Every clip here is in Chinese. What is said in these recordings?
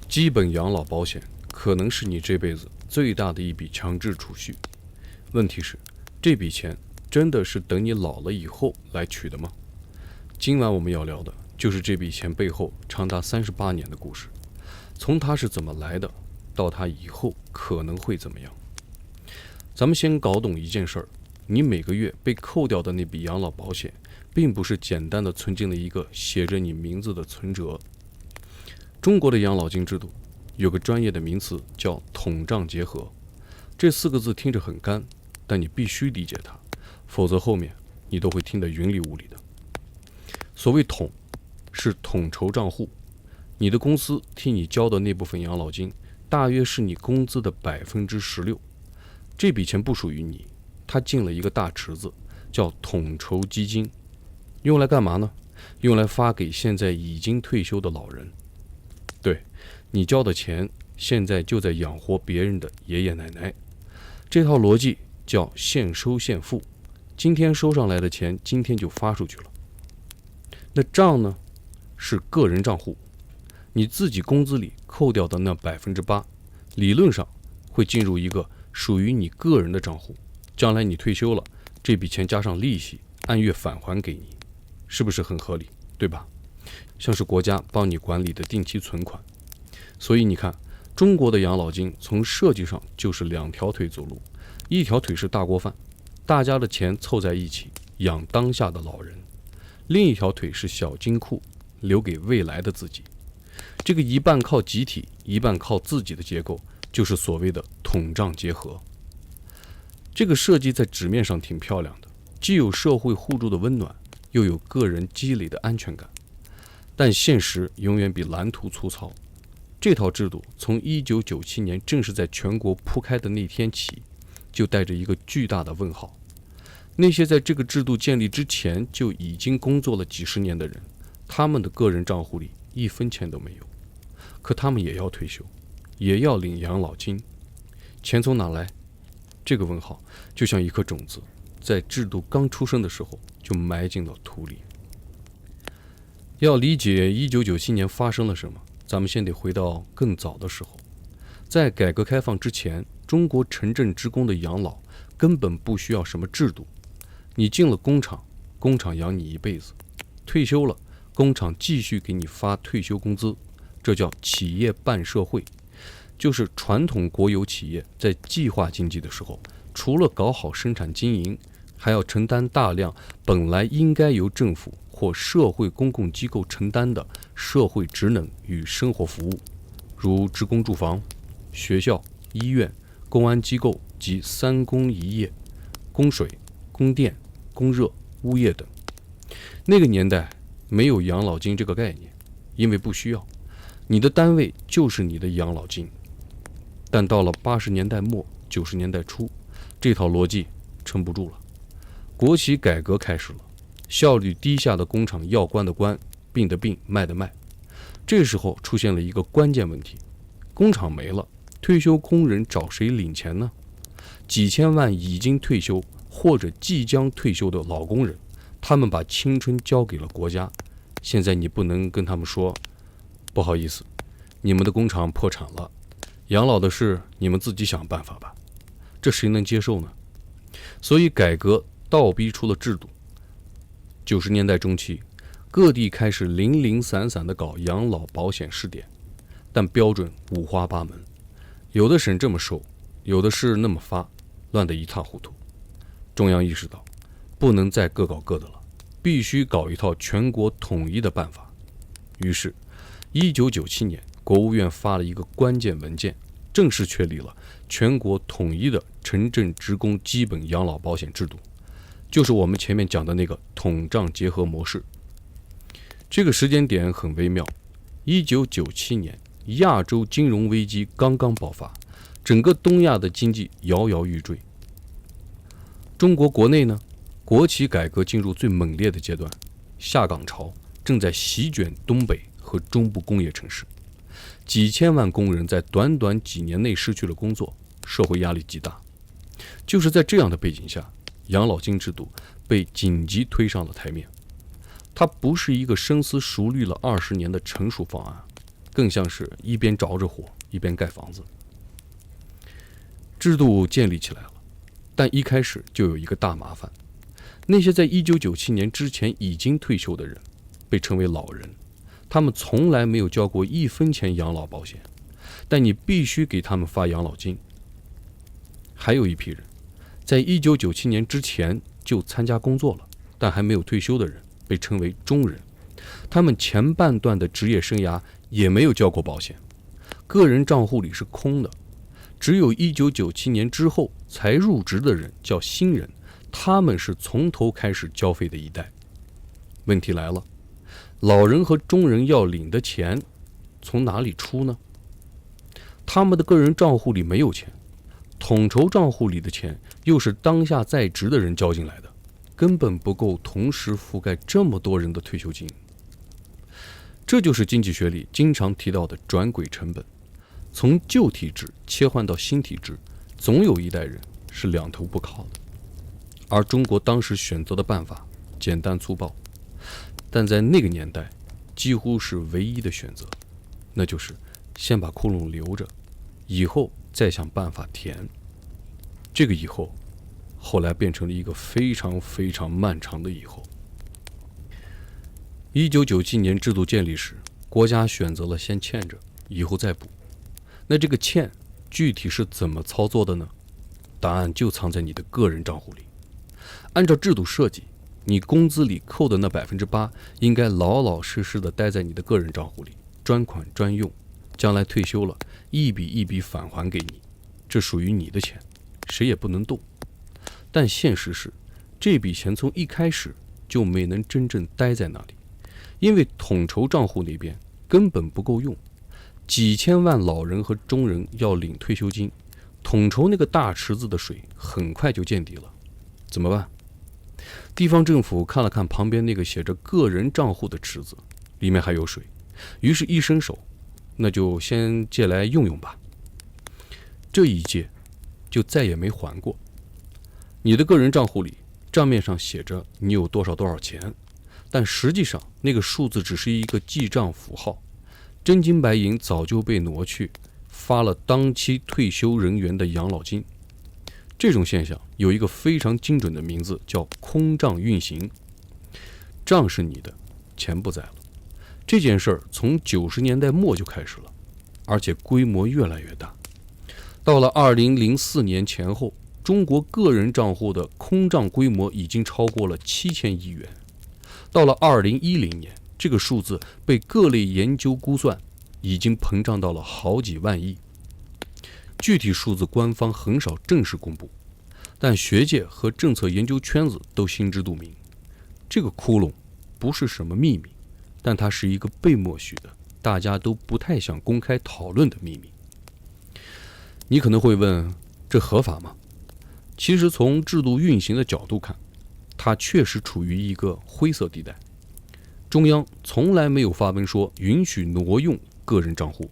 基本養老保險可能是你這輩子最大的一筆強制儲蓄。問題是，這筆錢真的是等你老了以後來取的嗎？今晚我們要聊的就是這筆錢背後長達38年的故事，從它是怎麼來的，到它以後可能會怎麼樣。咱們先搞懂一件事兒，你每個月被扣掉的那筆養老保險，並不是簡单的存進了一個寫着你名字的存折。中國的養老金制度有個專業的名詞叫統賬結合，這4個字聽着很乾，但你必須理解它，否則後面你都會聽得雲裡霧裡的。所謂統，是統籌賬戶，你的公司替你交的那部分養老金，大約是你工資的16%。這筆錢不屬於你，它進了一個大池子，叫統籌基金，用來幹嘛呢？用來發給現在已經退休的老人。對，你交的錢現在就在養活別人的爺爺奶奶。這套邏輯叫现收现付，今天收上来的錢今天就发出去了。那賬呢，是個人賬戶，你自己工資裡扣掉的那8%，理論上會進入一個屬於你個人的賬戶，將來你退休了，這筆錢加上利息，按月返還給你，是不是很合理？對吧？像是國家幫你管理的定期存款。所以你看，中國的養老金從設計上就是2條腿走路，一條腿是大鍋飯，大家的錢湊在一起養當下的老人，另一條腿是小金庫，留給未來的自己。這個一半靠集體，一半靠自己的結構，就是所謂的統賬結合。這個設計在紙面上挺漂亮的，既有社會互助的溫暖，又有個人積累的安全感，但現實永遠比藍圖粗糙。這套制度從1997年正式在全國鋪開的那天起，就帶着一個巨大的問號。那些在這個制度建立之前就已經工作了幾十年的人，他們的個人賬戶裡1分錢都沒有，可他們也要退休，也要領養老金，錢從哪來？這個問號就像一顆種子，在制度剛出生的時候就埋進了土裡。要理解1997年發生了什麼，咱們先得回到更早的时候。在改革開放之前，中國城鎮職工的養老根本不需要什麼制度，你進了工廠，工廠養你一輩子，退休了，工廠繼續給你發退休工資，這叫企業辦社會。就是傳統國有企業在計劃經濟的時候，除了搞好生產經營，還要承擔大量本來應該由政府或社會公共機構承擔的社會職能與生活服務，如職工住房、學校、醫院、公安機構及3公1業、供水、供電、供熱、物業等。那個年代沒有養老金這個概念，因為不需要，你的單位就是你的養老金。但到了80年代末90年代初，這套邏輯撐不住了，國企改革開始了，效率低下的工廠要關的關，病的病，賣的賣。這時候出現了一個關鍵問題，工廠沒了，退休工人找誰領錢呢？幾千萬已經退休或者即將退休的老工人，他們把青春交給了國家，現在你不能跟他們說，不好意思，你們的工廠破產了，養老的事你們自己想辦法吧，這誰能接受呢？所以改革倒逼出了制度。90年代中期，各地開始零零散散地搞養老保險試點，但標準五花八門，有的省這麼收，有的是那麼發，亂得一塌糊塗。中央意識到，不能再各搞各的了，必須搞一套全国統一的辦法。於是1997年，國務院發了一個關鍵文件，正式確立了全國統一的城鎮職工基本養老保險制度，就是我們前面講的那個統賬結合模式。這個時間點很微妙，1997年亞洲金融危機剛剛爆發，整個東亞的經濟搖搖欲墜。中國國內呢，國企改革進入最猛烈的階段，下崗潮正在席捲東北和中部工業城市，幾千萬工人在短短幾年內失去了工作，社会壓力極大。就是在這樣的背景下，養老金制度被緊急推上了台面。它不是一個深思熟慮了20年的成熟方案，更像是一邊着着火一邊蓋房子。制度建立起来了，但一開始就有一個大麻煩，那些在1997年之前已經退休的人被稱為老人，他們從來沒有交過1分錢養老保險，但你必須給他們發養老金。還有一批人在1997年之前就參加工作了，但還沒有退休的人被稱為中人，他們前半段的職業生涯也沒有交過保險，個人賬戶裡是空的。只有1997年之後才入職的人叫新人，他們是從頭開始交費的一代。問題來了，老人和中人要領的錢從哪裡出呢？他們的個人賬戶裡沒有錢，統籌賬戶裡的錢又是當下在職的人交進來的，根本不夠同時覆蓋這麼多人的退休金。這就是經濟學裡經常提到的轉軌成本。從舊體制切換到新體制，總有一代人是兩頭不靠的。而中國當時選擇的辦法簡單粗暴，但在那個年代幾乎是唯一的選擇，那就是先把窟窿留着，以後再想辦法填。這個以後後來變成了一個非常非常漫長的以後。1997年制度建立時，國家選擇了先欠着，以後再補。那這個欠具體是怎麼操作的呢？答案就藏在你的個人賬戶裡。按照制度設計，你工資裡扣的那8%應該老老實實的待在你的個人賬戶裡，專款專用，將來退休了一筆一筆返還给你，這屬於你的錢，誰也不能動。但現實是，這筆錢從一開始就沒能真正待在那裡，因為統籌賬戶那邊根本不夠用。幾千萬老人和中人要領退休金，統籌那個大池子的水很快就見底了。怎麼辦？地方政府看了看旁邊那個寫着個人賬戶的池子，裡面還有水，於是一伸手，那就先借來用用吧。這一借就再也沒還過。你的個人賬戶裡賬面上寫着你有多少多少錢，但實際上那個數字只是一個記賬符號，真金白銀早就被挪去發了當期退休人員的養老金。這種現象有一個非常精準的名字，叫空賬運行。賬是你的，錢不在了。這件事兒從90年代末就開始了，而且規模越來越大。到了2004年前後，中國個人賬戶的空賬規模已經超過了7000億元。到了2010年，這個數字被各類研究估算，已經膨脹到了好幾萬億。具體數字官方很少正式公布，但學界和政策研究圈子都心知肚明，這個窟窿不是什麼秘密，但它是一個被默许的，大家都不太想公開討論的秘密。你可能會問，這合法嗎？其實從制度運行的角度看，它確實處於一個灰色地带。中央從來沒有發文說允許挪用個人賬戶，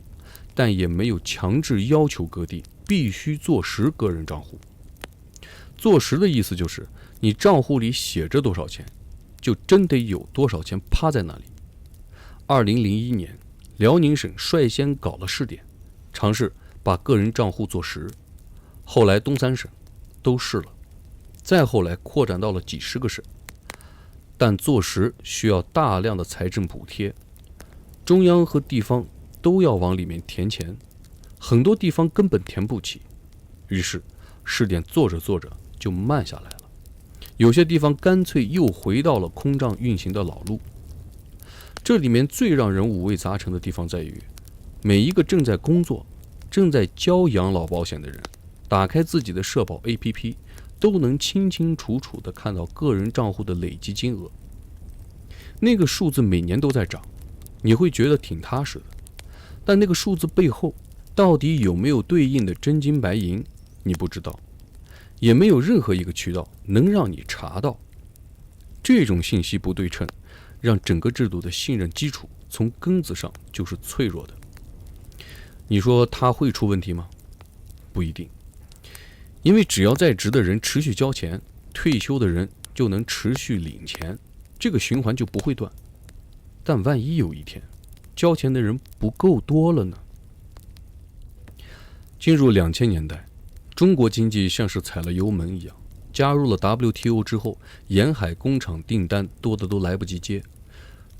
但也沒有強制要求各地必須坐實個人賬戶。坐實的意思就是你賬戶裡寫着多少錢，就真得有多少錢趴在那裡。2001年，遼寧省率先搞了試點，嘗試把個人賬戶坐實。後來東三省都試了，再後來擴展到了幾十個省。但坐實需要大量的財政補貼，中央和地方都要往裡面填錢，很多地方根本填不起，於是試點做着做着就慢下來了。有些地方乾脆又回到了空賬運行的老路。這裡面最讓人五味雜陳的地方在於，每一個正在工作、正在交養老保險的人，打開自己的社保 APP，都能清清楚楚地看到個人賬戶的累積金額。那個數字每年都在漲，你會覺得挺踏實的。但那個數字背後到底有沒有對應的真金白銀，你不知道，也沒有任何一個渠道能讓你查到。這種信息不對稱，讓整個制度的信任基礎從根子上就是脆弱的。你說它會出問題嗎？不一定。因為只要在職的人持續交錢，退休的人就能持續領錢，這個循環就不會斷。但萬一有一天，交錢的人不夠多了呢？進入2000年代，中國經濟像是踩了油門一樣，加入了 WTO 之後，沿海工厂訂單多的都来不及接，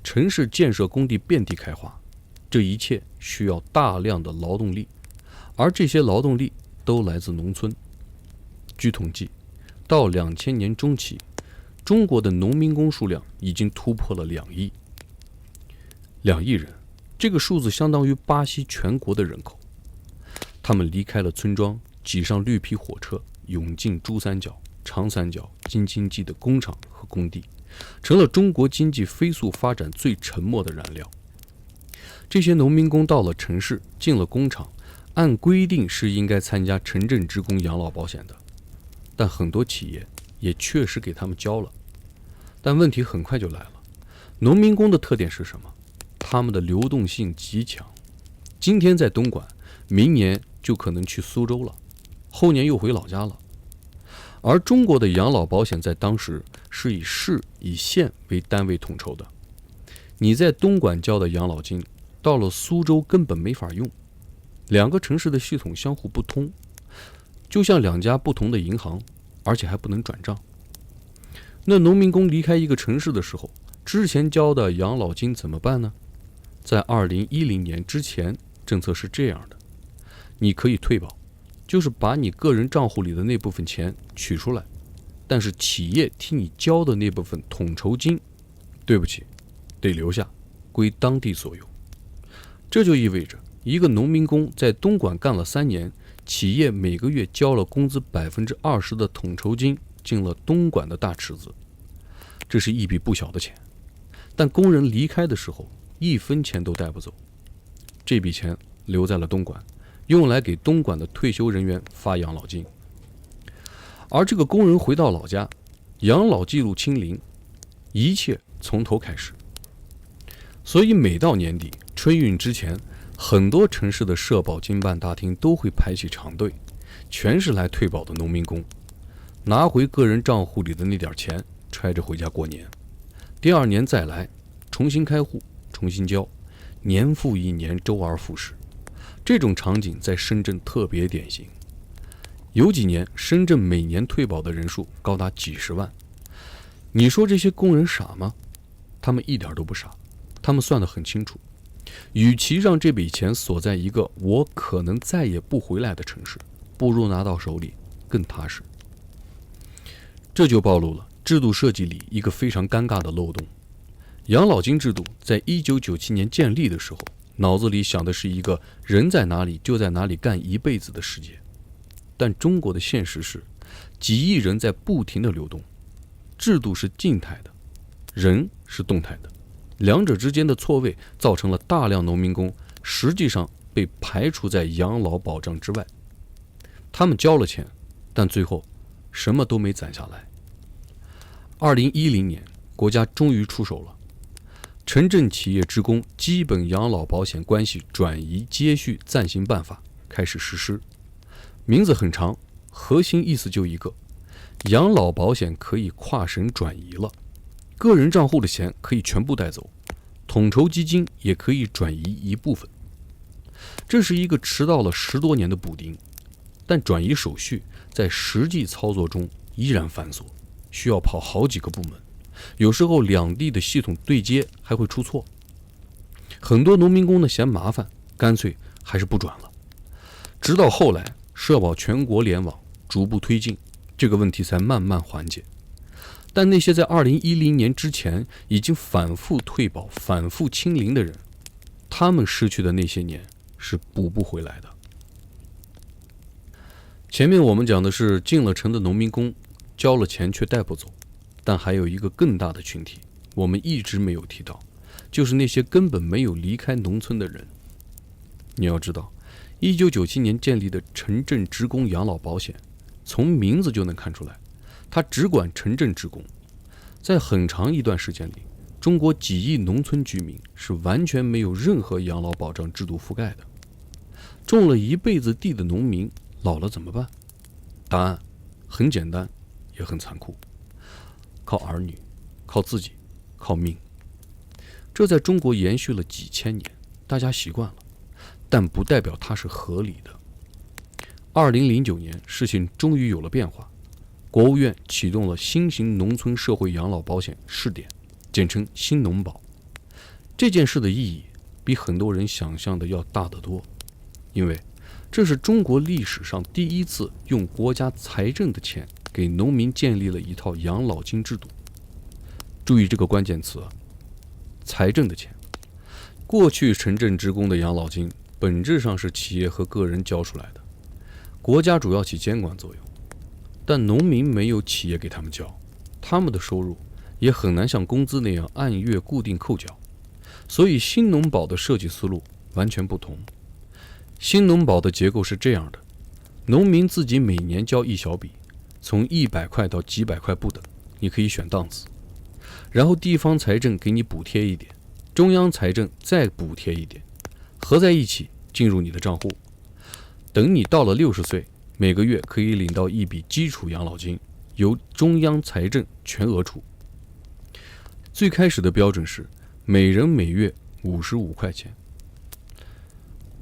城市建設工地遍地開花，這一切需要大量的勞動力，而這些勞动力都來自農村。據統計，到2000年中期，中國的農民工數量已經突破了2億。2億人，這個數字相當於巴西全國的人口。他們離開了村莊，擠上綠皮火車，湧進珠三角、長三角、京津冀的工廠和工地，成了中國經濟飛速發展最沉默的燃料。這些農民工到了城市，進了工厂，按規定是應該參加城鎮職工養老保險的，但很多企業也確實給他們交了。但問題很快就來了，農民工的特點是什麼？他們的流動性極強，今天在東莞，明年就可能去蘇州了，後年又回老家了。而中國的養老保險在當時是以市以縣為單位統籌的，你在東莞交的養老金到了蘇州根本沒法用，2個城市的系統相互不通，就像2家不同的銀行，而且還不能轉賬。那農民工離開一個城市的時候，之前交的養老金怎麼辦呢？在2010年之前，政策是这樣的，你可以退保，就是把你個人賬戶裡的那部分錢取出來，但是企業替你交的那部分統籌金，對不起，得留下，歸當地所有。這就意味着，一個農民工在東莞幹了3年，企業每個月交了工資20%的統籌金進了東莞的大池子，這是一筆不小的錢。但工人離開的時候，1分錢都帶不走，這筆錢留在了東莞，用來給東莞的退休人員發養老金。而這個工人回到老家，養老記錄清零，一切從頭開始。所以每到年底春運之前，很多城市的社保經辦大廳都會排起長隊，全是來退保的農民工，拿回個人賬戶裡的那點錢，揣着回家過年。第2年再來，重新開戶，重新交，年復一年，周而復始。這種場景在深圳特別典型，有幾年深圳每年退保的人數高達幾十萬。你說這些工人傻嗎？他們一點都不傻，他們算得很清楚，與其讓這筆錢鎖在一個我可能再也不回來的城市，不如拿到手裡更踏實。這就暴露了制度設計裡一個非常尷尬的漏洞。養老金制度在1997年建立的時候，腦子裡想的是一個人在哪裡就在哪裡幹一輩子的世界。但中國的現實是，幾億人在不停地流動，制度是靜態的，人是動態的，2者之间的錯位造成了大量農民工實際上被排除在養老保障之外。他們交了錢，但最後什麼都沒攢下來。2010年，國家終於出手了，城鎮企業職工基本養老保險關係轉移接續暫行辦法開始實施，名字很長，核心意思就一個：養老保險可以跨省轉移了，個人賬戶的錢可以全部帶走，統籌基金也可以轉移一部分。這是一個遲到了10多年的補丁，但轉移手續在實際操作中依然繁瑣，需要跑好幾個部門，有時候2地的系統對接還會出錯。很多農民工呢嫌麻煩，乾脆還是不轉了。直到後來社保全國聯網逐步推進，這個問題才慢慢緩解。但那些在2010年之前已經反復退保、反復清零的人，他們失去的那些年是補不回來的。前面我們講的是進了城的農民工交了錢卻帶不走，但還有一個更大的群體我們一直没有提到，就是那些根本没有離開農村的人。你要知道1997年建立的城鎮職工養老保險，從名字就能看出來，它只管城鎮職工。在很長一段時間裡，中國幾億農村居民是完全沒有任何養老保障制度覆蓋的。種了一輩子地的農民老了怎麼辦？答案很簡單，也很殘酷，靠兒女，靠自己，靠命。這在中國延續了幾千年，大家習慣了，但不代表它是合理的。2009年，事情終於有了變化，國務院啟動了新型農村社會養老保險試點，簡稱新農保。這件事的意義比很多人想象的要大得多，因為這是中國歷史上第一次用國家財政的錢給農民建立了一套養老金制度。注意這個關鍵詞啊，財政的錢。過去城鎮職工的養老金本質上是企業和個人交出來的，國家主要起監管作用，但農民沒有企業給他們交，他們的收入也很難像工資那樣按月固定扣繳，所以新農保的設計思路完全不同。新農保的結構是這樣的，農民自己每年交一小筆，從100塊到幾百塊不等，你可以選檔次，然後地方財政給你補貼一點，中央財政再補貼一點，合在一起進入你的賬戶。等你到了60歲，每個月可以領到一筆基礎養老金，由中央財政全額出。最開始的標準是每人每月55塊錢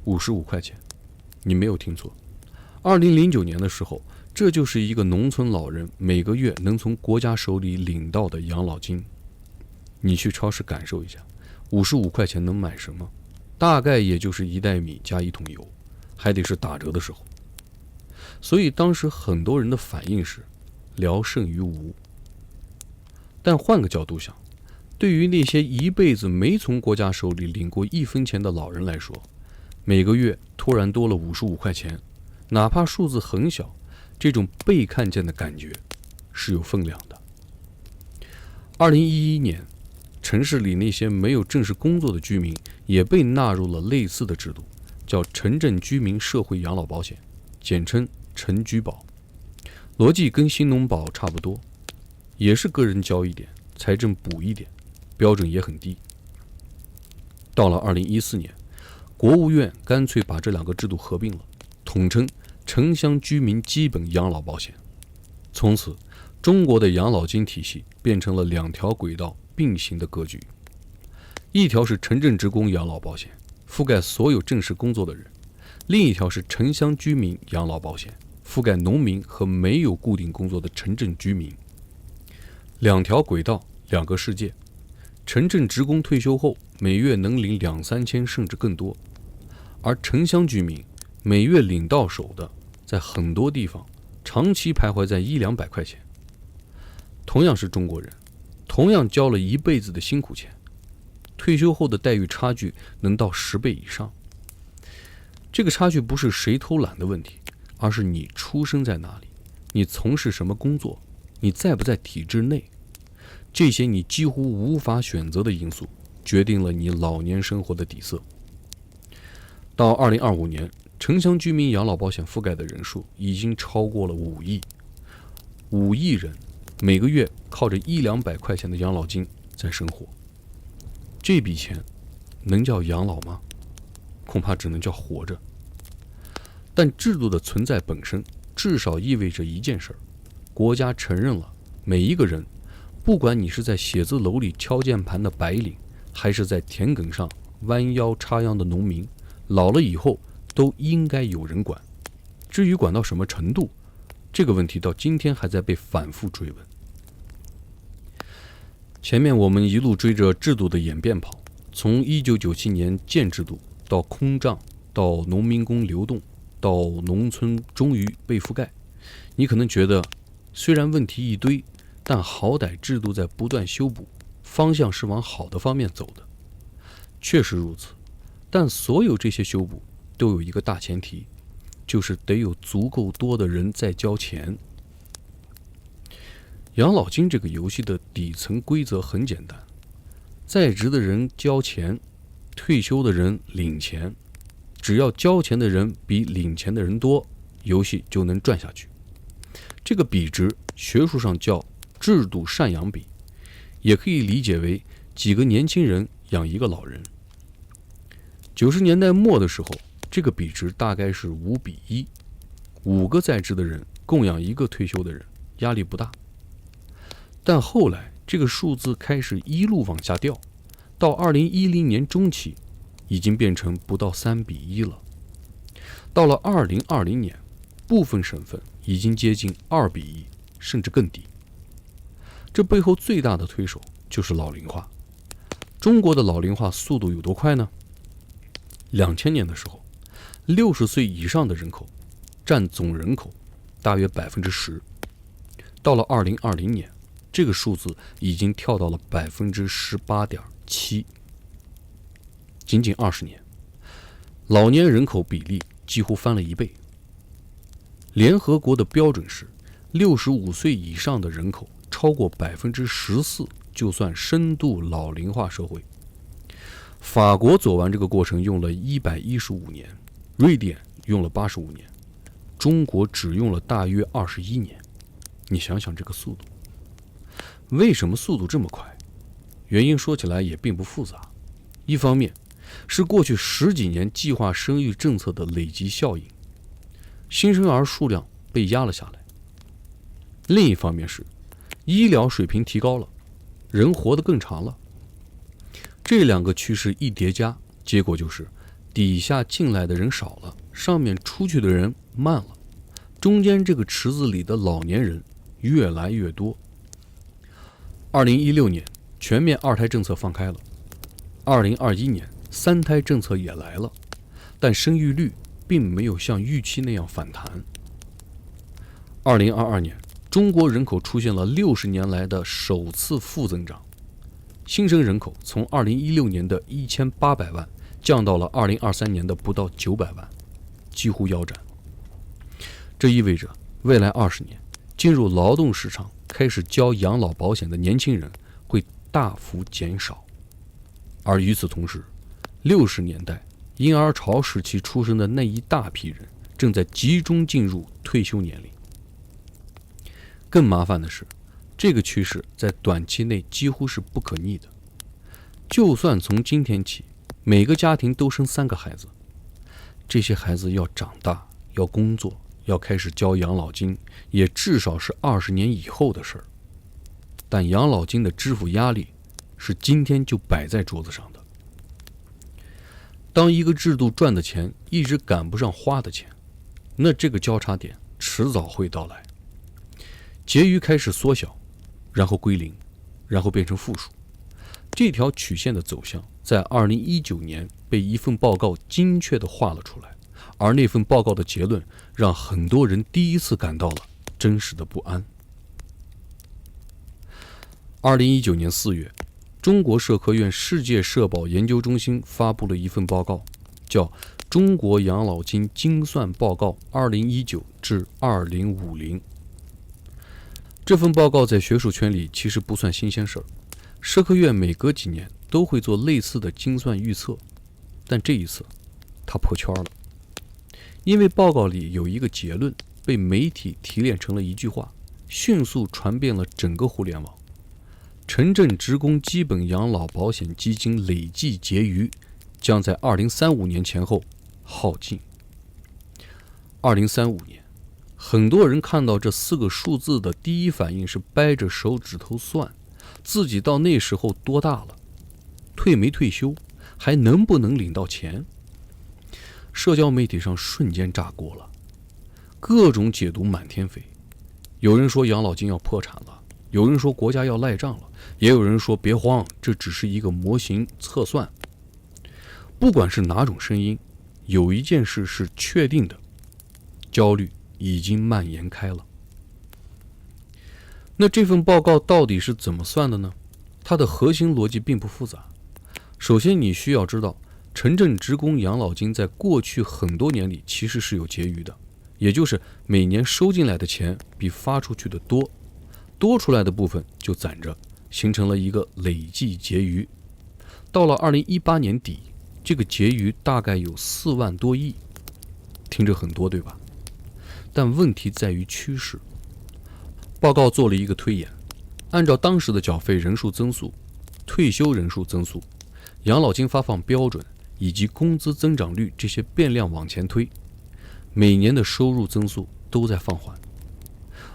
，55塊錢，你沒有聽錯。2009年的時候，這就是一個農村老人每個月能從國家手裡領到的養老金。你去超市感受一下，55塊錢能買什麼？大概也就是一袋米加1桶油，還得是打折的時候。所以當时很多人的反應是聊勝於無。但換個角度想，對於那些一輩子沒從國家手裡領過1分錢的老人來說，每個月突然多了55塊錢，哪怕數字很小，這種被看見的感覺是有分量的。2011年，城市裡那些沒有正式工作的居民也被納入了類似的制度，叫城鎮居民社會養老保險，簡稱城居保。邏輯跟新農保差不多，也是個人交一點，財政補一點，標準也很低。到了2014年，國務院乾脆把這2個制度合併了，統稱城鄉居民基本養老保險。從此，中國的養老金體系變成了2條軌道並行的格局。一條是城鎮職工養老保險，覆蓋所有正式工作的人；另一條是城鄉居民養老保險，覆蓋農民和沒有固定工作的城鎮居民。2條軌道，2個世界。城鎮職工退休後每月能領2-3千甚至更多，而城鄉居民每月領到手的在很多地方長期徘徊在100-200塊錢。同樣是中國人，同樣交了一輩子的辛苦錢，退休後的待遇差距能到10倍以上。這個差距不是誰偷懶的問題，而是你出生在哪裡，你從事什麼工作，你在不在體制內，這些你幾乎無法選擇的因素決定了你老年生活的底色。到2025年，城鄉居民養老保險覆蓋的人數已經超過了5億，5億人每個月靠着100-200塊錢的養老金在生活。這筆錢能叫養老嗎？恐怕只能叫活着。但制度的存在本身至少意味着一件事，國家承認了每一個人，不管你是在寫字楼裡敲鍵盤的白領，還是在田埂上彎腰插秧的農民，老了以後都應該有人管。至於管到什麼程度，這個問題到今天還在被反覆追問。前面我們一路追着制度的演變跑，從1997年建制度到空降，到農民工流動，到農村終於被覆蓋。你可能覺得雖然問題一堆，但好歹制度在不斷修補，方向是往好的方面走的。確實如此，但所有這些修補都有一個大前提，就是得有足夠多的人在交錢。養老金這個遊戲的底層規則很簡單，在職的人交錢，退休的人領錢，只要交錢的人比領錢的人多，游戲就能轉下去。這個比值學術上叫制度贍養比，也可以理解為幾個年輕人養一個老人。90年代末的時候，這個比值大概是5:1，5個在職的人供養1個退休的人，壓力不大。但後來這個數字開始一路往下掉，到2010年中期，已經變成不到3:1了。到了2020年，部分省份已經接近2:1，甚至更低。這背後最大的推手就是老龄化。中國的老龄化速度有多快呢？2000年的时候，60歲以上的人口占總人口大約10%，到了2020年，這個數字已經跳到了18.7%。僅僅20年，老年人口比例幾乎翻了1倍。聯合國的標準是65歲以上的人口超過14%，就算深度老齡化社會。法國走完這個過程用了115年，瑞典用了85年，中国只用了大約21年。你想想這個速度，為什麼速度這麼快？原因說起來也並不複雜。一方面是過去10幾年計劃生育政策的累積效應，新生兒數量被壓了下來；另一方面是醫療水平提高了，人活得更長了。這2個趨勢一疊加，結果就是底下進來的人少了，上面出去的人慢了，中間這個池子裡的老年人越來越多。2016年全面2胎政策放開了，2021年3胎政策也來了，但生育率並沒有像預期那樣反彈。2022年，中國人口出現了60年來的首次負增長，新生人口從2016年的1800萬降到了2023年的不到900萬，幾乎腰斬。這意味着未來20年進入勞動市場開始交養老保險的年輕人會大幅減少，而與此同時，60年代嬰兒潮時期出生的那一大批人正在集中進入退休年齡。更麻煩的是，這個趨勢在短期內幾乎是不可逆的。就算從今天起每個家庭都生3個孩子，這些孩子要長大，要工作，要開始交養老金，也至少是20年以後的事兒。但養老金的支付壓力是今天就擺在桌子上的。當一個制度賺的錢一直趕不上花的錢，那這個交叉點遲早會到來。結餘開始縮小，然後歸零，然後變成負數。這條曲線的走向在2019年被一份報告精確地畫了出來，而那份報告的結論讓很多人第一次感到了真實的不安。2019年4月，中國社科院世界社保研究中心發布了一份報告，叫《中國養老金精算報告2019至2050》。這份報告在學術圈裡其實不算新鮮事兒，社科院每隔幾年都會做類似的精算預測，但這一次它破圈了，因為報告裡有一個結論被媒體提煉成了一句話，迅速傳遍了整個互聯網：城鎮職工基本養老保險基金累計結餘將在2035年前後耗盡。2035年，很多人看到這4個數字的第一反應是掰着手指頭算，自己到那時候多大了，退沒退休，還能不能領到錢？社交媒體上瞬間炸鍋了，各種解讀滿天飛。有人說養老金要破產了，有人說國家要賴賬了，也有人說別慌，這只是一個模型測算。不管是哪種聲音，有一件事是確定的，焦慮已經蔓延開了。那這份報告到底是怎麼算的呢？它的核心邏輯並不複雜。首先你需要知道，城鎮職工養老金在過去很多年裡其實是有結餘的，也就是每年收進來的錢比發出去的多，多出來的部分就攒着，形成了一個累計結餘。到了2018年底，這個結餘大概有4萬多億，聽着很多，對吧？但問題在於趨勢。報告做了一個推演，按照當時的繳費人數增速、退休人數增速、養老金發放標準以及工資增長率這些变量往前推，每年的收入增速都在放緩，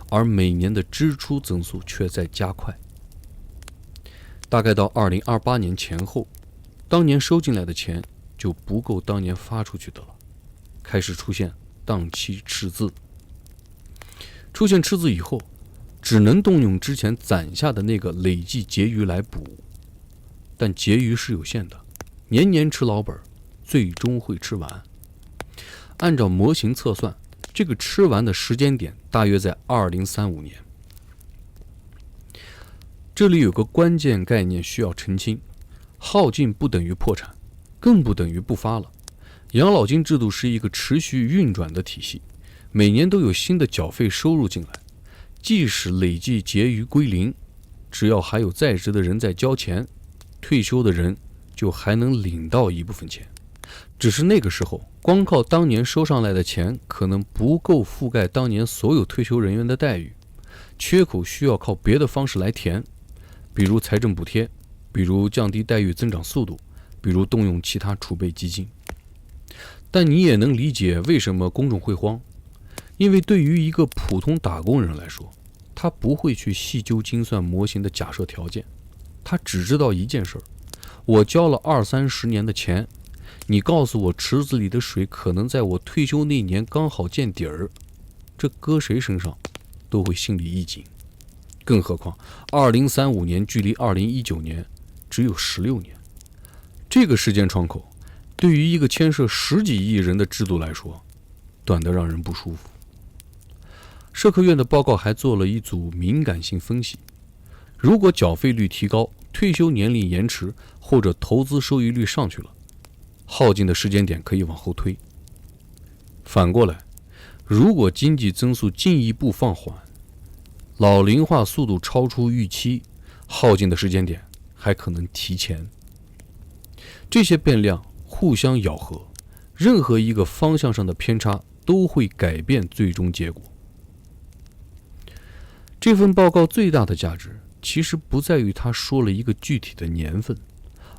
而每年的支出增速卻在加快。大概到2028年前後，当年收進來的錢就不夠當年發出去的了，開始出現當期赤字。出現赤字以後，只能動用之前攒下的那個累計結餘來補，但結餘是有限的，年年吃老本，最終會吃完。按照模型測算，這個吃完的時間點大約在2035年。這裡有個關鍵概念需要澄清，耗盡不等於破產，更不等於不發了。養老金制度是一個持續運轉的體系，每年都有新的繳費收入進來，即使累計結餘歸零，只要還有在職的人在交錢，退休的人就還能領到一部分錢。只是那個時候，光靠當年收上來的錢可能不夠覆蓋當年所有退休人员的待遇，缺口需要靠別的方式來填，比如財政補貼，比如降低待遇增長速度，比如動用其他儲備基金。但你也能理解為什麼公众會慌，因為對於一個普通打工人來說，他不會去細究精算模型的假設條件，他只知道一件事：我交了20-30年的錢，你告訴我池子裡的水可能在我退休那年剛好見底兒，這擱誰身上都會心裡一緊。更何況2035年距離2019年只有16年，這個時間窗口對於一個牽涉10幾億人的制度來說，短得讓人不舒服。社科院的報告還做了一組敏感性分析，如果繳費率提高，退休年齡延遲，或者投資收益率上去了，耗盡的時間點可以往後推。反過来，如果經濟增速進一步放緩，老齡化速度超出預期，耗盡的時間點還可能提前。這些變量互相咬合，任何一個方向上的偏差都會改變最終結果。這份報告最大的價值其實不在於他說了一個具體的年份，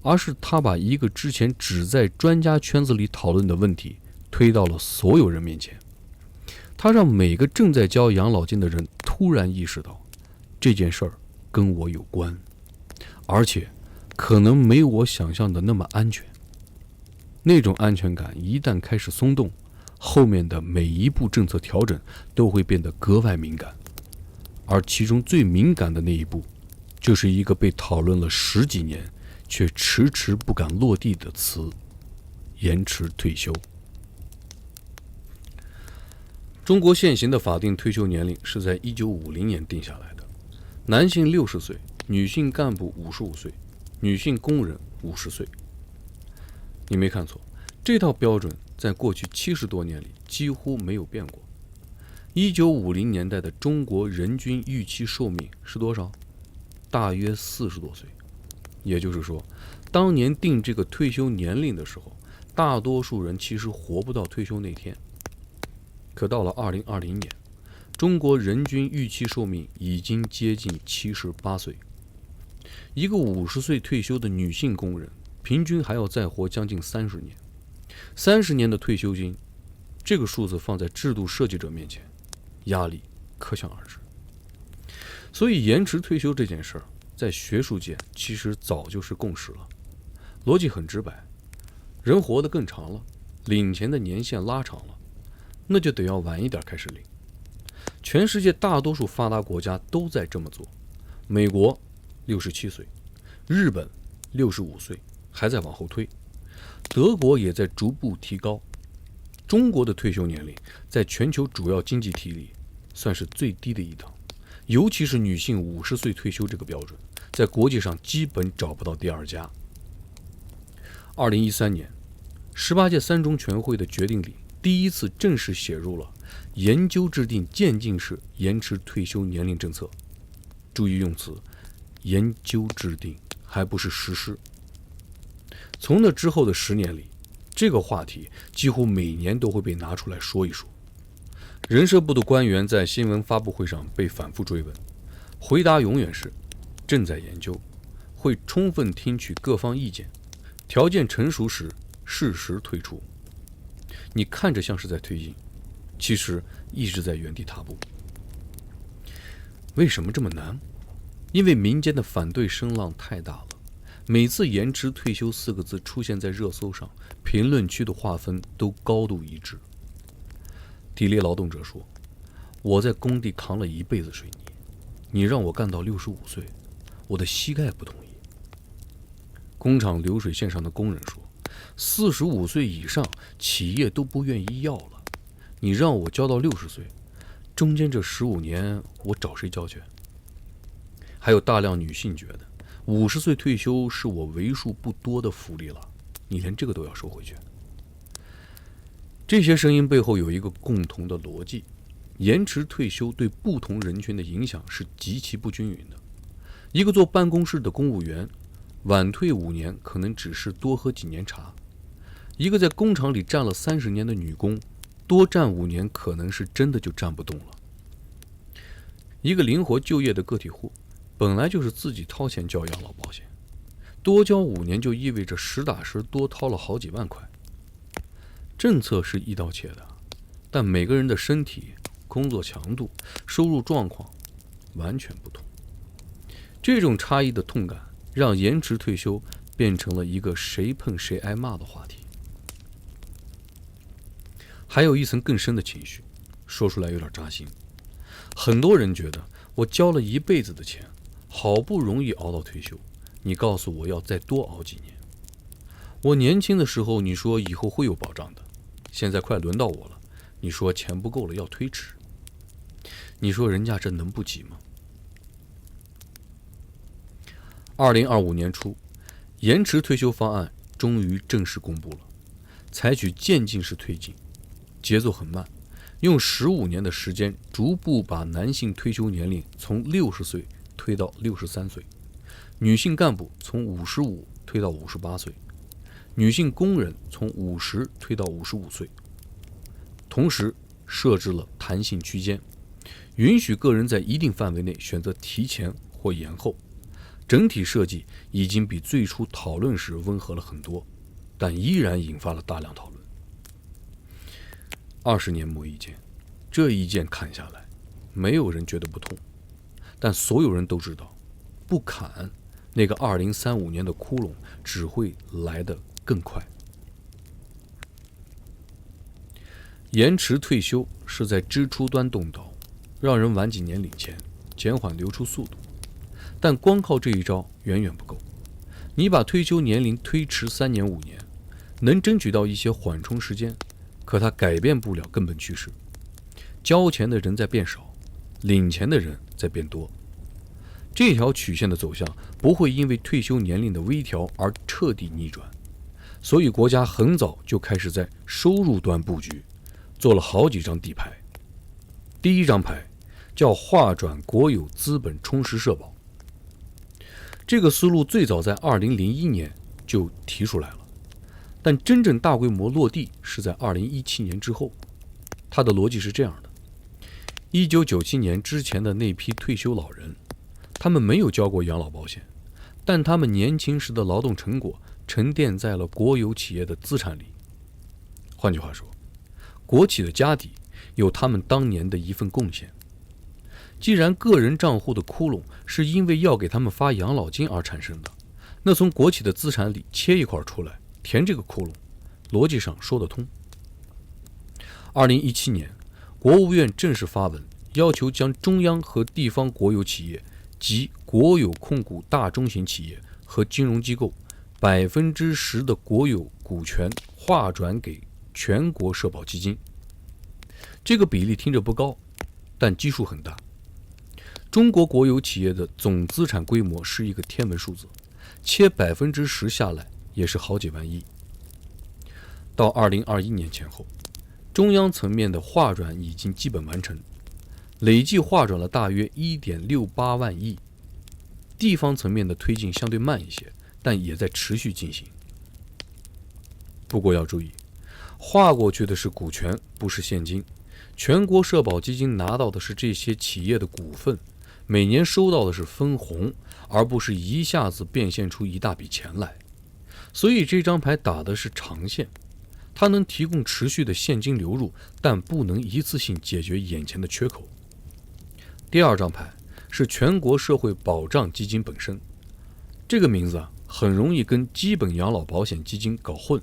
而是他把一個之前只在專家圈子裡討論的問題推到了所有人面前。他讓每個正在交養老金的人突然意識到，這件事兒跟我有關，而且可能沒我想象的那麼安全。那種安全感一旦開始鬆動，後面的每一步政策調整都會變得格外敏感。而其中最敏感的那一步，就是一個被討論了10幾年卻遲遲不敢落地的詞：延遲退休。中國現行的法定退休年齡是在1950年定下来的，男性60歲，女性幹部55歲，女性工人50歲。你没看錯，這套標準在過去70多年裡幾乎沒有變過。1950年代的中國人均預期壽命是多少？大約40多歲。也就是說，當年定這個退休年齡的時候，大多數人其實活不到退休那天。可到了2020年，中國人均預期壽命已經接近78歲。一個50歲退休的女性工人，平均還要再活將近30年。30年的退休金，這個數字放在制度設計者面前，壓力可想而知。所以延遲退休這件事兒，在學術界其實早就是共識了。邏輯很直白，人活得更長了，領錢的年限拉長了，那就得要晚一點開始領。全世界大多數發達國家都在這麼做。美國67歲，日本65歲，還在往後推。德國也在逐步提高。中國的退休年齡在全球主要经濟體裡算是最低的一檔，尤其是女性50歲退休這個標準，在國際上基本找不到第二家。2013年，18屆三中全會的決定裡，第一次正式寫入了研究制定漸進式延遲退休年齡政策。注意用詞，研究制定，還不是實施。從那之後的10年裡，這個話題幾乎每年都會被拿出來說一說。人社部的官員在新聞發布會上被反覆追問，回答永遠是正在研究，會充分聽取各方意見，條件成熟時適時退出。你看着像是在推进，其實一直在原地踏步。为什麼這麼難？因為民間的反對聲浪太大了，每次延遲退休4個字出現在熱搜上，評論區的劃分都高度一致。體力勞動者說，我在工地扛了一輩子水泥，你讓我幹到65歲，我的膝蓋不同意。工厂流水線上的工人说，45岁以上企業都不愿意要了，你讓我交到60岁，中间这15年我找誰交去？还有大量女性觉得50岁退休是我为数不多的福利了，你连这个都要收回去。这些声音背後有一個共同的邏輯，延遲退休對不同人群的影響是極其不均勻的。一個做辦公室的公務員，晚退5年可能只是多喝幾年茶；一個在工廠裡站了30年的女工，多站5年可能是真的就站不動了。一個靈活就業的個體戶，本來就是自己掏錢交養老保險，多交5年就意味着實打實多掏了好幾萬塊。政策是一刀切的，但每個人的身體、工作強度、收入狀況完全不同。這種差異的痛感，讓延遲退休變成了一個誰碰誰挨罵的話題。還有一層更深的情緒，說出來有點扎心。很多人覺得我交了一輩子的錢，好不容易熬到退休，你告訴我要再多熬幾年。我年輕的時候你說以後會有保障的，現在快輪到我了，你說錢不夠了要推遲。你說人家這能不急嗎？2025年初，延遲退休方案終於正式公布了，採取漸進式推進，節奏很慢，用15年的時間逐步把男性退休年齡從60歲推到63歲，女性幹部從55推到58歲，女性工人從50推到55歲，同時設置了彈性區間，允許個人在一定範圍內選擇提前或延後。整體設計已經比最初討論時溫和了很多，但依然引發了大量討論。20年磨一劍，這一劍砍下來，沒有人覺得不痛，但所有人都知道，不砍，那個2035年的窟窿只會來得更快。延遲退休是在支出端動刀，讓人晚幾年領錢，減緩流出速度。但光靠這一招遠遠不夠。你把退休年齡推遲3年5年，能爭取到一些緩衝時間，可它改變不了根本趨勢。交錢的人在變少，領錢的人在變多。這條曲線的走向不會因為退休年齡的微調而徹底逆轉。所以國家很早就開始在收入端布局，做了好幾張底牌。第一張牌叫劃轉國有資本充實社保。這個思路最早在2001年就提出來了，但真正大規模落地是在2017年之後。它的邏輯是這樣的：1997年之前的那批退休老人，他們沒有交過養老保險，但他們年輕時的勞動成果沉澱在了國有企業的資產裡。換句話說，國企的家底有他們當年的一份貢獻。既然個人賬戶的窟窿是因為要給他們發養老金而產生的，那從國企的資產裡切一塊出來填這個窟窿，邏輯上說得通。2017年，國務院正式發文，要求將中央和地方國有企業及國有控股大中型企業和金融機構10%的國有股權劃轉給全國社保基金。這個比例聽着不高，但基數很大。中國國有企業的總資產規模是一個天文數字，切10%下來也是好幾萬億。到2021年前後，中央層面的劃轉已經基本完成，累計劃轉了大約1.68萬億。地方層面的推進相對慢一些，但也在持續進行。不過要注意，劃過去的是股權，不是現金。全國社保基金拿到的是這些企業的股份，每年收到的是分紅，而不是一下子變現出一大筆錢來。所以這張牌打的是長線，它能提供持續的現金流入，但不能一次性解決眼前的缺口。第二張牌是全國社會保障基金本身，這個名字很容易跟基本養老保險基金搞混，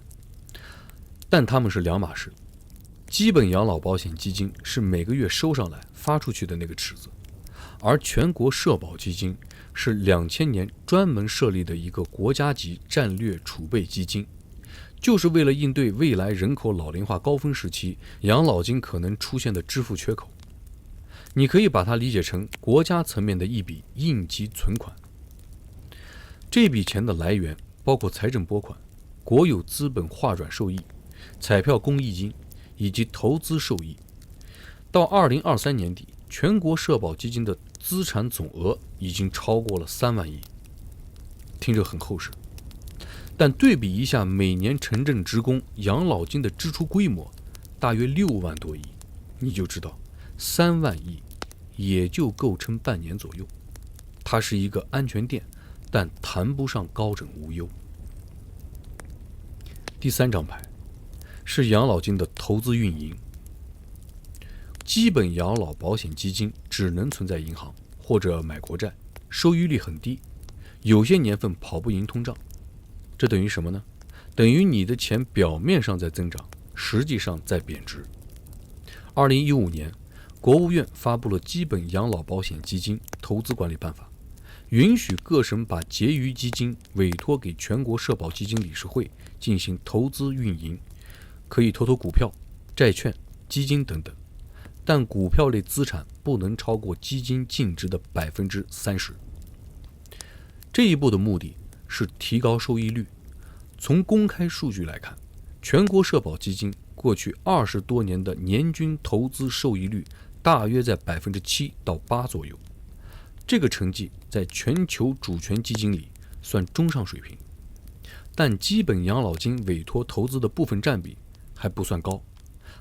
但它們是兩碼事。基本養老保險基金是每個月收上來發出去的那個池子，而全國社保基金是2000年專門設立的一個國家級戰略儲備基金，就是為了應對未來人口老齡化高峰時期養老金可能出現的支付缺口。你可以把它理解成國家層面的一筆应急存款。這筆錢的來源包括財政撥款、國有資本划轉受益、彩票公益金以及投資受益。到2023年底，全國社保基金的資產總額已經超過了3萬億，聽着很厚实。但对比一下每年城镇職工養老金的支出規模，大約6萬多億，你就知道3萬億也就夠撐半年左右。它是一个安全垫，但談不上高枕無憂。第3張牌是養老金的投資運營。基本養老保險基金只能存在銀行或者買國債，收益率很低，有些年份跑不贏通脹。這等於什麼呢？等於你的錢表面上在增長，實際上在貶值。2015年，國務院發布了《基本養老保險基金投資管理辦法》，允許各省把結餘基金委託給全國社保基金理事會進行投資運營，可以投股票、債券、基金等等，但股票類資產不能超過基金淨值的30%。這一步的目的是提高收益率。從公開數據來看，全國社保基金過去20多年的年均投資收益率大約在7%到8%左右。這個成績在全球主權基金裡算中上水平，但基本養老金委託投資的部分佔比還不算高，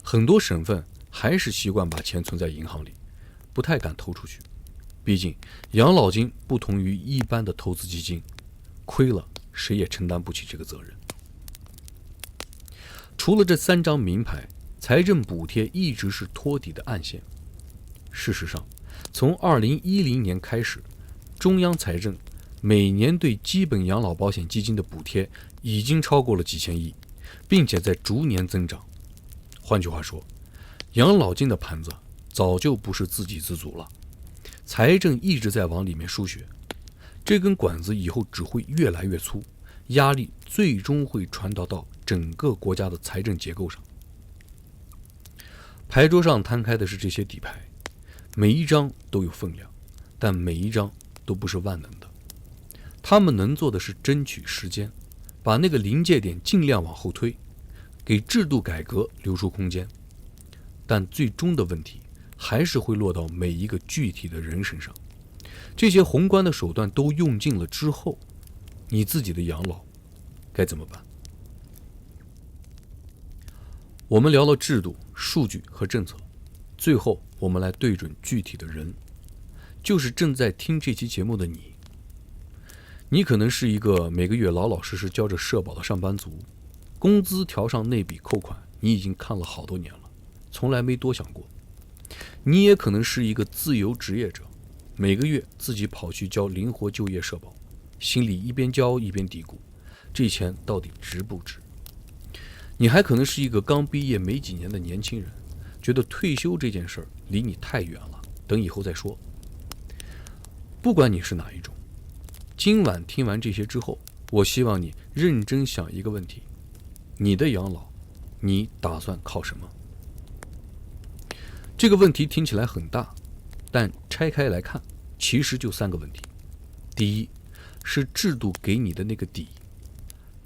很多省份還是習慣把錢存在銀行裡，不太敢投出去。畢竟養老金不同於一般的投資基金，虧了誰也承擔不起這個責任。除了這3張名牌，財政補貼一直是托底的暗線。事實上，從2010年開始，中央財政每年對基本養老保險基金的補貼已經超過了幾千億，並且在逐年增長。換句話說，養老金的盤子早就不是自給自足了，財政一直在往裡面輸血，這根管子以後只會越來越粗，壓力最終會傳導到整個國家的財政結構上。牌桌上攤開的是這些底牌，每一張都有分量，但每一張都不是萬能的。他們能做的是爭取時間，把那個臨界點盡量往後推，給制度改革留出空間。但最終的問題還是會落到每一個具體的人身上。這些宏觀的手段都用盡了之後，你自己的養老該怎麼辦？我們聊了制度、數據和政策，最後我們來對準具體的人，就是正在聽這期節目的你。你可能是一個每個月老老實實交着社保的上班族，工資條上那筆扣款你已經看了好多年了，從來沒多想過。你也可能是一個自由職業者，每個月自己跑去交靈活就業社保，心裡一邊交一邊嘀咕，這錢到底值不值？你還可能是一個剛畢業沒幾年的年輕人，覺得退休這件事兒離你太遠了，等以後再說。不管你是哪一種，今晚聽完這些之後，我希望你認真想一個問題：你的養老，你打算靠什麼？這個問題聽起來很大，但拆開來看，其實就3個問題。第一，是制度給你的那個底，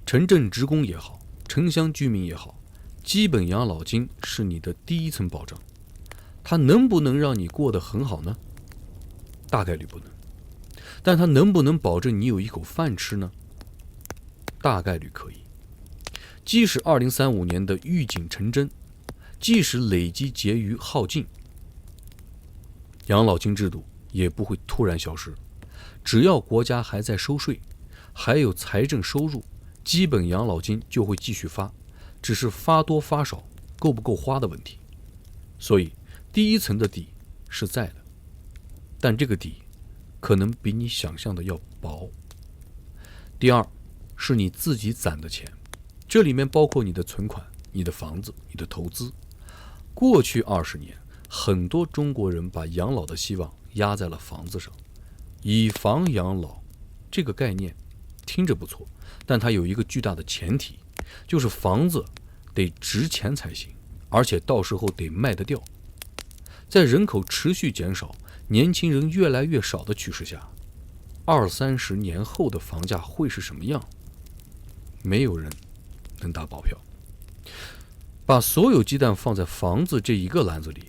城鎮職工也好，城鄉居民也好，基本養老金是你的第一層保障，它能不能讓你過得很好呢？大概率不能。但它能不能保證你有一口飯吃呢？大概率可以。即使2035年的預警成真，即使累積結餘耗盡，養老金制度也不會突然消失。只要國家還在收稅，還有財政收入，基本養老金就會繼續發，只是發多發少，夠不夠花的問題。所以第一層的底是在的，但這個底可能比你想象的要薄。第二，是你自己攒的錢，這裡面包括你的存款、你的房子、你的投資。過去20年，很多中國人把養老的希望壓在了房子上。以房養老這個概念聽着不錯，但它有一個巨大的前提，就是房子得值錢才行，而且到时候得賣得掉。在人口持續減少、年輕人越來越少的趨勢下，20-30年後的房價會是什麼樣？沒有人能打保票。把所有雞蛋放在房子這一個籃子裡，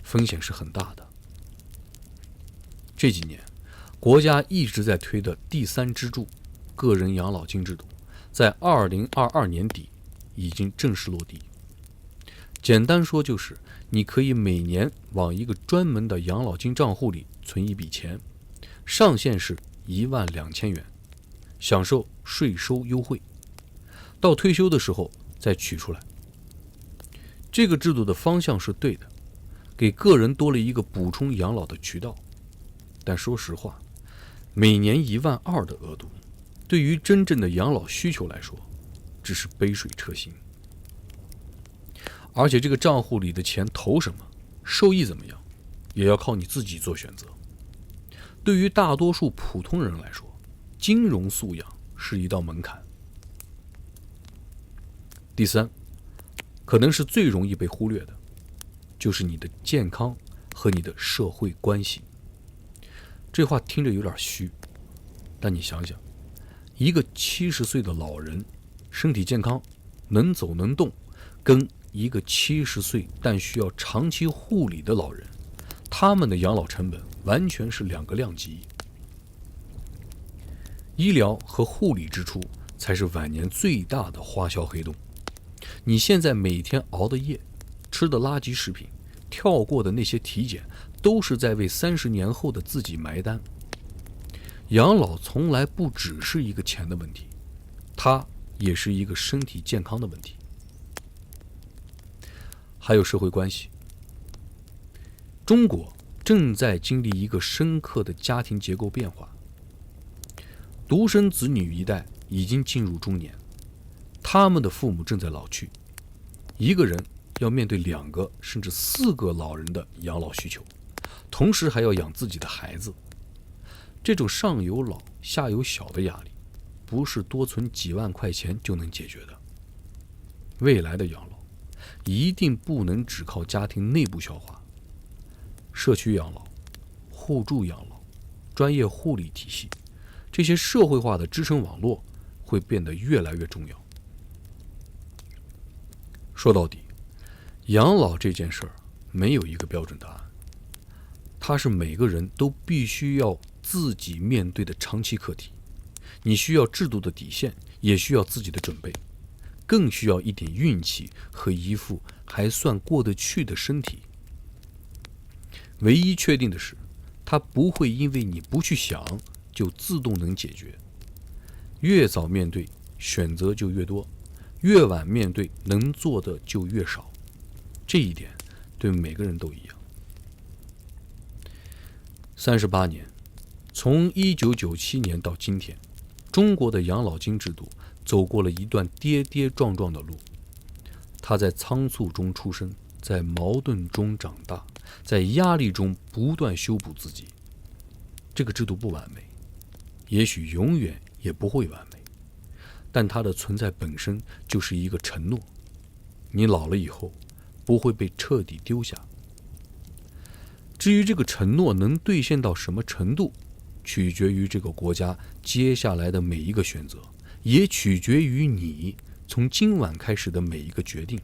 風險是很大的。這幾年，國家一直在推的第3支柱個人養老金制度，在2022年底已經正式落地。簡單說就是，你可以每年往一个專門的養老金賬戶裡存一筆錢，上限是12000元，享受稅收優惠，到退休的時候再取出來。這個制度的方向是對的，給個人多了一個補充養老的渠道。但說實話，每年12000的額度，對於真正的養老需求來說，只是杯水車薪。而且這個賬戶裡的錢投什麼，收益怎麼樣，也要靠你自己做選擇。對於大多數普通人來說，金融素養是一道門檻。第3，可能是最容易被忽略的，就是你的健康和你的社會關係。這話聽着有點虛，但你想想，一個70歲的老人，身體健康，能走能動，跟一個70歲但需要長期護理的老人，他們的養老成本完全是2個量級。醫療和護理支出才是晚年最大的花銷黑洞。你現在每天熬的夜，吃的垃圾食品，跳過的那些體檢，都是在為30年後的自己埋單。養老從來不只是一個錢的問題，它也是一個身體健康的問題。還有社會關係。中國正在經歷一個深刻的家庭結構變化，獨生子女一代已經進入中年，他們的父母正在老去，一個人要面對2個甚至4個老人的養老需求，同時還要養自己的孩子。這種上有老下有小的壓力，不是多存幾萬塊錢就能解決的。未來的養老一定不能只靠家庭內部消化，社區養老、互助養老、專業護理體系，這些社會化的支撐網絡會變得越來越重要。說到底，養老這件事兒沒有一個標準答案，它是每個人都必須要自己面對的長期課題。你需要制度的底線，也需要自己的準備，更需要一點運氣和一副還算過得去的身體。唯一確定的是，它不會因為你不去想就自動能解決。越早面對，選擇就越多；越晚面對，能做的就越少。這一點對每個人都一樣。38年，從1997年到今天，中國的養老金制度走過了一段跌跌撞撞的路。他在倉促中出生，在矛盾中長大，在壓力中不斷修補自己。這個制度不完美，也許永遠也不會完美，但它的存在本身就是一個承諾：你老了以後不會被徹底丟下。至於這個承諾能兌現到什麼程度，取決於這個國家接下來的每一個選擇，也取決於你從今晚開始的每一個決定。